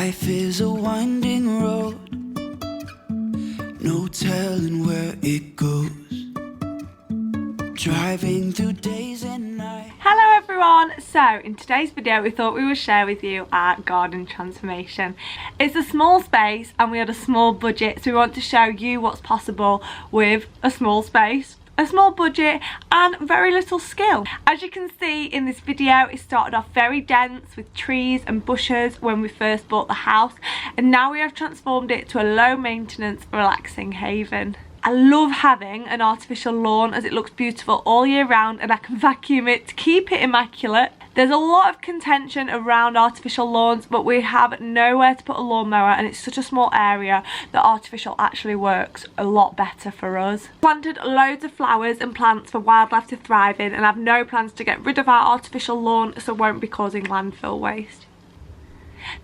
Life is a winding road, no telling where it goes. Driving through days and nights. Hello everyone! So in today's video we thought we would share with you our garden transformation. It's a small space and we had a small budget, so we want to show you what's possible with a small space, a small budget and very little skill. As you can see in this video, it started off very dense with trees and bushes when we first bought the house, and now we have transformed it to a low maintenance relaxing haven. I love having an artificial lawn as it looks beautiful all year round and I can vacuum it to keep it immaculate. There's a lot of contention around artificial lawns, but we have nowhere to put a lawnmower and it's such a small area that artificial actually works a lot better for us. Planted loads of flowers and plants for wildlife to thrive in and I have no plans to get rid of our artificial lawn, so won't be causing landfill waste.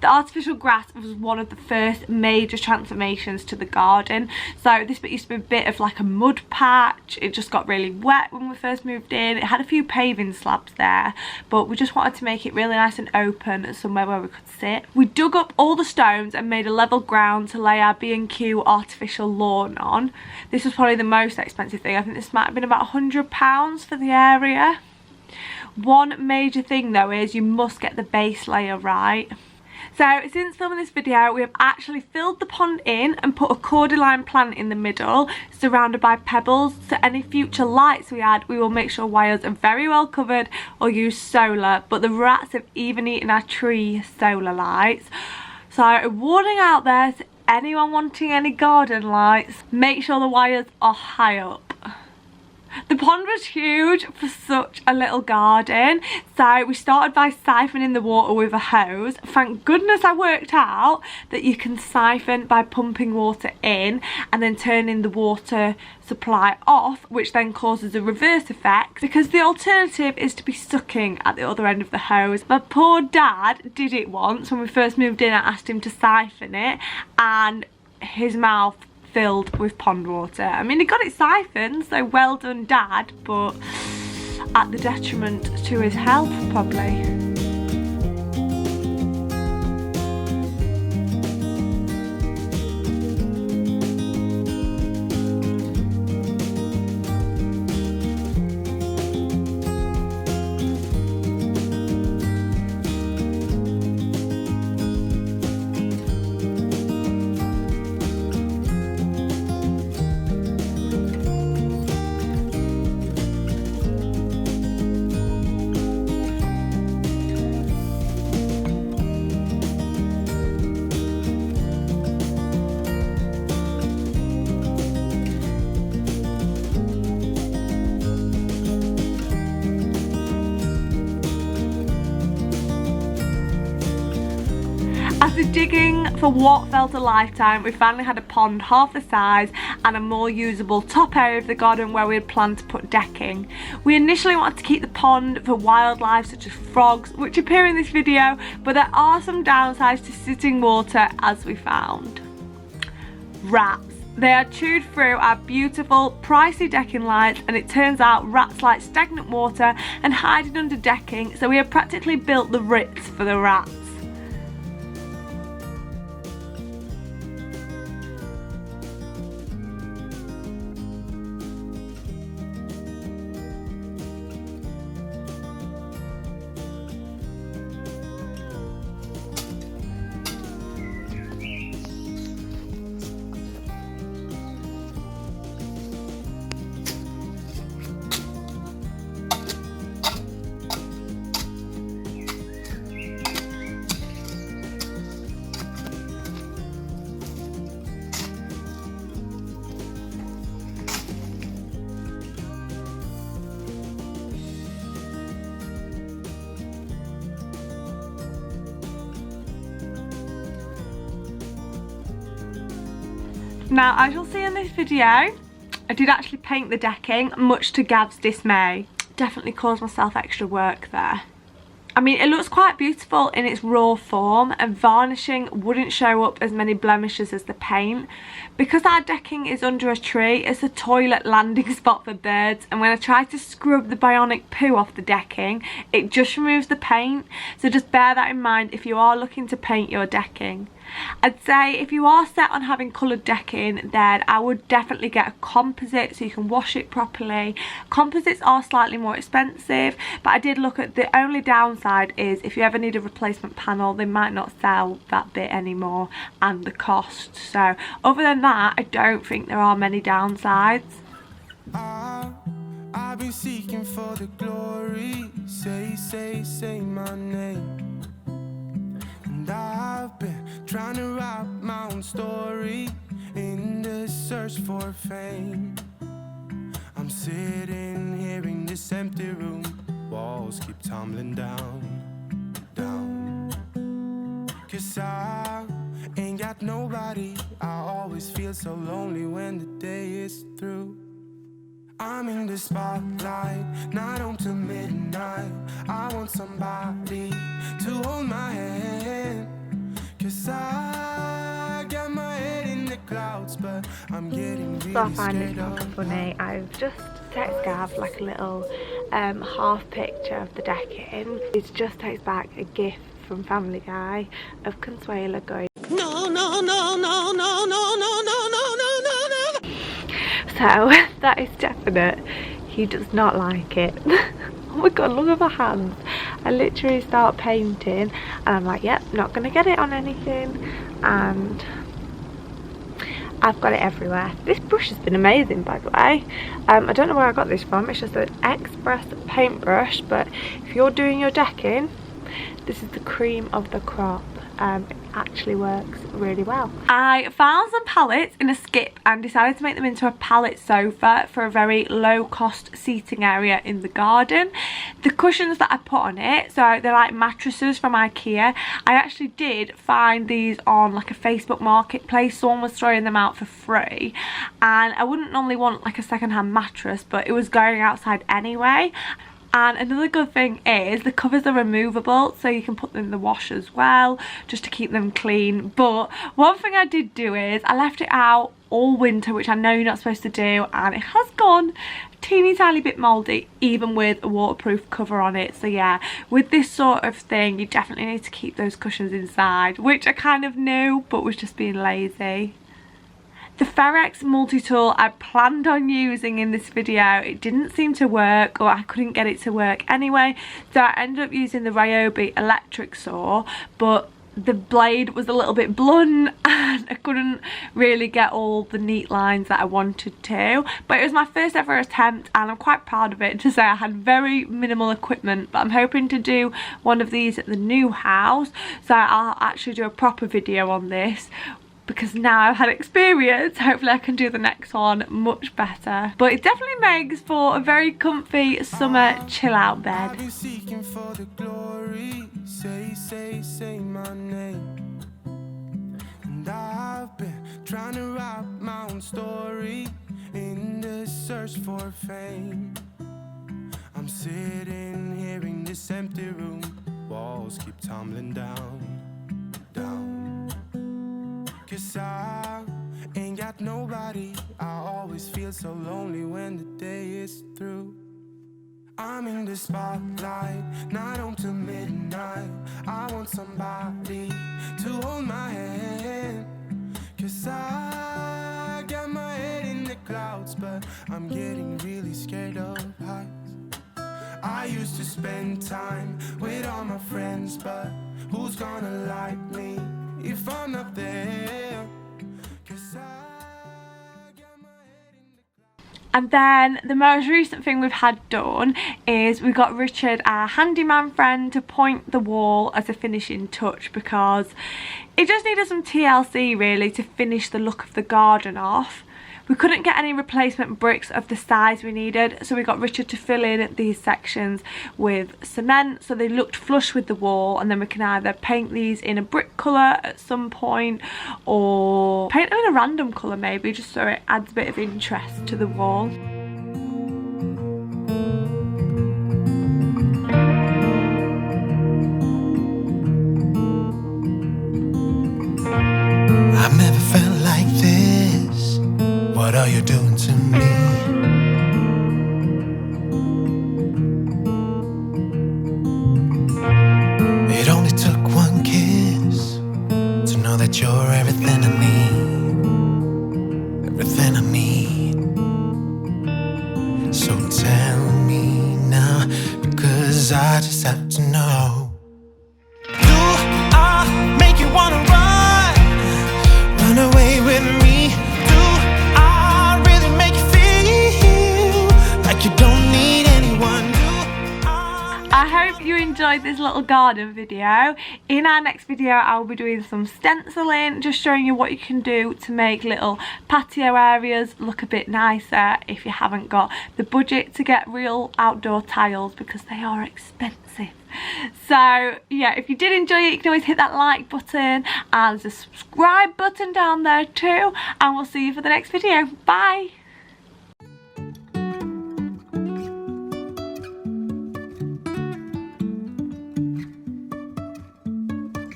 The artificial grass was one of the first major transformations to the garden. So this bit used to be a bit of like a mud patch. It just got really wet when we first moved in. It had a few paving slabs there, but we just wanted to make it really nice and open and somewhere where we could sit. We dug up all the stones and made a level ground to lay our B&Q artificial lawn on. This was probably the most expensive thing. I think this might have been about £100 for the area. One major thing though is you must get the base layer right. So since filming this video, we have actually filled the pond in and put a cordyline plant in the middle, surrounded by pebbles. So any future lights we add, we will make sure wires are very well covered or use solar. But the rats have even eaten our tree solar lights. So a warning out there to anyone wanting any garden lights, make sure the wires are high up. The pond was huge for such a little garden, so we started by siphoning the water with a hose. Thank goodness I worked out that you can siphon by pumping water in and then turning the water supply off, which then causes a reverse effect, because the alternative is to be sucking at the other end of the hose. My poor dad did it once when we first moved in. I asked him to siphon it and his mouth filled with pond water. I mean, he got it siphoned, so well done dad, but at the detriment to his health probably. After digging for what felt a lifetime, we finally had a pond half the size and a more usable top area of the garden where we had planned to put decking. We initially wanted to keep the pond for wildlife such as frogs, which appear in this video, but there are some downsides to sitting water, as we found. Rats. They are chewed through our beautiful, pricey decking lights, and it turns out rats like stagnant water and hiding under decking, so we have practically built the Ritz for the rats. Now, as you'll see in this video, I did actually paint the decking, much to Gav's dismay. Definitely caused myself extra work there. I mean, it looks quite beautiful in its raw form, and varnishing wouldn't show up as many blemishes as the paint. Because our decking is under a tree, it's a toilet landing spot for birds, and when I try to scrub the bionic poo off the decking, it just removes the paint. So just bear that in mind if you are looking to paint your decking. I'd say if you are set on having coloured decking, then I would definitely get a composite so you can wash it properly. Composites are slightly more expensive, but I did look at the only downside is if you ever need a replacement panel, they might not sell that bit anymore, and the cost. So other than that, I don't think there are many downsides. I've been seeking for the glory. Say my name. And I've been trying to write my own story in the search for fame. I'm sitting here in this empty room, walls keep tumbling down. 'Cause I ain't got nobody, I always feel so lonely when the day is through. I'm in the spotlight, night on to midnight. I want somebody to hold my hand. 'Cause I got my head in the clouds, but I'm getting really So I find it scared not of funny. I've just text Gav like a little half picture of the decking. It just takes back a gif from Family Guy of Consuela going, no, no, no, no, no, no, no, no, no, no, no, no. so that is definite. He does not like it. Oh my god, look at my hands. I literally start painting and I'm like, yep, not gonna get it on anything, and I've got it everywhere. This brush has been amazing, by the way. I don't know where I got this from. It's just an Express paintbrush, but if you're doing your decking, this is the cream of the crop. It actually works really well. I found some pallets in a skip and decided to make them into a pallet sofa for a very low cost seating area in the garden. The cushions that I put on it, so they're like mattresses from IKEA. I actually did find these on like a Facebook marketplace. Someone was throwing them out for free, and I wouldn't normally want like a second-hand mattress, but it was going outside anyway. And another good thing is the covers are removable, so you can put them in the wash as well, just to keep them clean. But one thing I did do is I left it out all winter, which I know you're not supposed to do, and it has gone a teeny tiny bit mouldy even with a waterproof cover on it. So yeah, with this sort of thing you definitely need to keep those cushions inside, which I kind of knew but was just being lazy. The Ferrex multi-tool I planned on using in this video, it didn't seem to work, or I couldn't get it to work anyway, so I ended up using the Ryobi electric saw, but the blade was a little bit blunt and I couldn't really get all the neat lines that I wanted to. But it was my first ever attempt and I'm quite proud of it. To say I had very minimal equipment, but I'm hoping to do one of these at the new house, so I'll actually do a proper video on this, because now I've had experience. Hopefully I can do the next one much better. But it definitely makes for a very comfy summer chill out bed. I've been seeking for the glory. Say my name. And I've been trying to write my own story in the search for fame. I'm sitting here in this empty room, walls keep tumbling down. 'Cause I ain't got nobody, I always feel so lonely when the day is through. I'm in the spotlight, night on to midnight. I want somebody to hold my hand. 'Cause I got my head in the clouds, but I'm getting really scared of heights. I used to spend time with all my friends, but who's gonna like me if I'm not there? 'Cause I got my head in the clouds. And then the most recent thing we've had done is we got Richard, our handyman friend, to point the wall as a finishing touch, because it just needed some TLC really to finish the look of the garden off. We couldn't get any replacement bricks of the size we needed, so we got Richard to fill in these sections with cement so they looked flush with the wall, and then we can either paint these in a brick colour at some point or paint them in a random colour maybe, just so it adds a bit of interest to the wall. So tell me now, because I just have to know. Do I make you wanna run away with me? Do I really make you feel like you don't need anyone? I hope you enjoyed this little garden video. In our next video I'll be doing some stenciling, just showing you what you can do to make little patio areas look a bit nicer if you haven't got the budget to get real outdoor tiles, because they are expensive. So yeah, if you did enjoy it, you can always hit that like button and the subscribe button down there too, and we'll see you for the next video. Bye.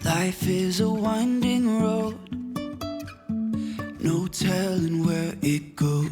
Life is a winding road, no telling where it goes.